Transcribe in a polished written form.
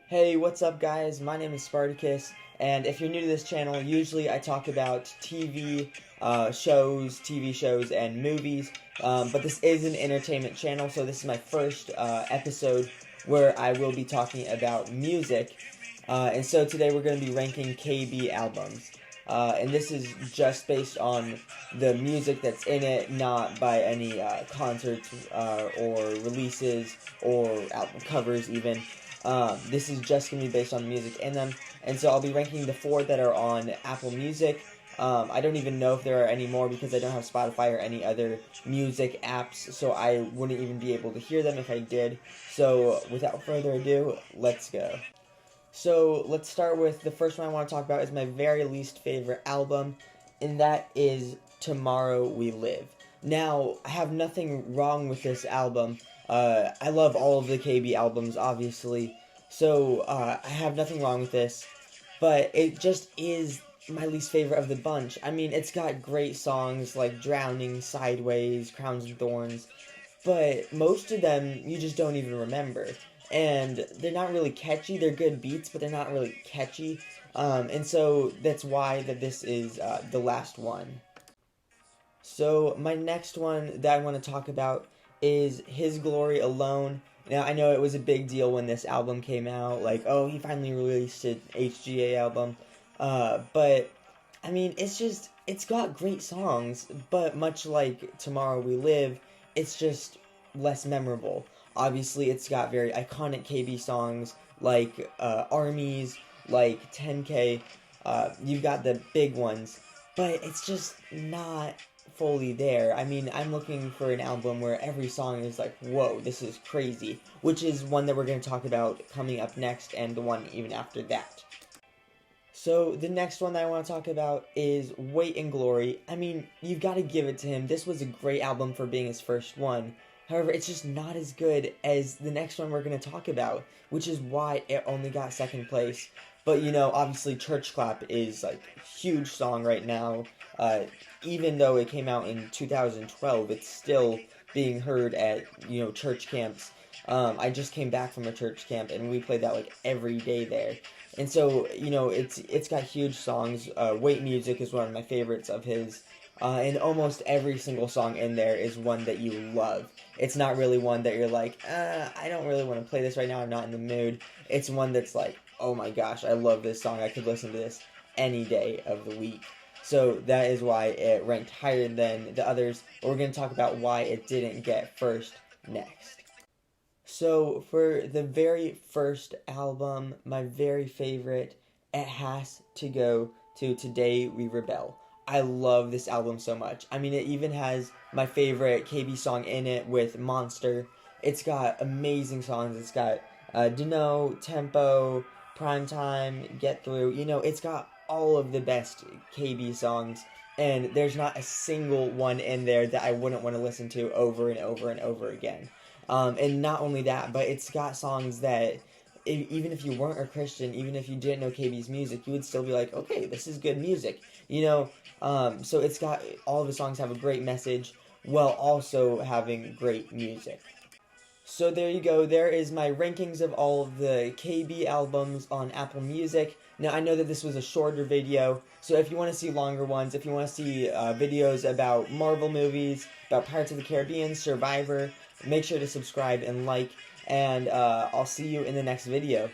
Hey, what's up guys? My name is Spartacus, and if you're new to this channel, usually I talk about TV shows, and movies, but this is an entertainment channel, so this is my first episode where I will be talking about music, and so today we're going to be ranking KB albums. And this is just based on the music that's in it, not by any concerts or releases or album covers even. This is just going to be based on the music in them. And so I'll be ranking the 4 that are on Apple Music. I don't even know if there are any more because I don't have Spotify or any other music apps, so I wouldn't even be able to hear them if I did. So without further ado, let's go. So let's start with the first one I want to talk about is my very least favorite album, and that is Tomorrow We Live. Now, I have nothing wrong with this album. I love all of the KB albums, obviously, so I have nothing wrong with this, but it just is my least favorite of the bunch. I mean, it's got great songs like Drowning, Sideways, Crowns and Thorns, but most of them you just don't even remember. And they're not really catchy. They're good beats, but they're not really catchy. And so that's why that this is the last one. So my next one that I want to talk about is His Glory Alone. Now, I know it was a big deal when this album came out. Like, oh, he finally released an HGA album. But, I mean, it's got great songs, but much like Tomorrow We Live, it's just less memorable. Obviously, it's got very iconic KB songs like Armies, like 10K. You've got the big ones, but it's just not fully there. I mean, I'm looking for an album where every song is like, whoa, this is crazy, which is one that we're going to talk about coming up next, and the one even after that. So the next one that I want to talk about is Weight and Glory. I mean, you've got to give it to him. This was a great album for being his first one. However, it's just not as good as the next one we're going to talk about, which is why it only got second place. But, you know, obviously Church Clap is, like, a huge song right now. Even though it came out in 2012, it's still being heard at, you know, church camps. I just came back from a church camp, and we played that, like, every day there. And so, you know, it's got huge songs. Wait Music is one of my favorites of his. And almost every single song in there is one that you love. It's not really one that you're like, I don't really want to play this right now, I'm not in the mood. It's one that's like, oh my gosh, I love this song, I could listen to this any day of the week. So that is why it ranked higher than the others. But we're going to talk about why it didn't get first next. So for the very first album, my very favorite, it has to go to Today We Rebel. I love this album so much. I mean, it even has my favorite KB song in it with Monster. It's got amazing songs. It's got Deno, Tempo, Primetime, Get Through. You know, it's got all of the best KB songs. And there's not a single one in there that I wouldn't want to listen to over and over and over again. And not only that, but it's got songs that even if you weren't a Christian, even if you didn't know KB's music, you would still be like, okay, this is good music, you know. So it's got all of the songs have a great message while also having great music. So there you go. There is my rankings of all of the KB albums on Apple Music. Now, I know that this was a shorter video, so if you want to see longer ones, if you want to see videos about Marvel movies, about Pirates of the Caribbean, Survivor, make sure to subscribe and like, and I'll see you in the next video.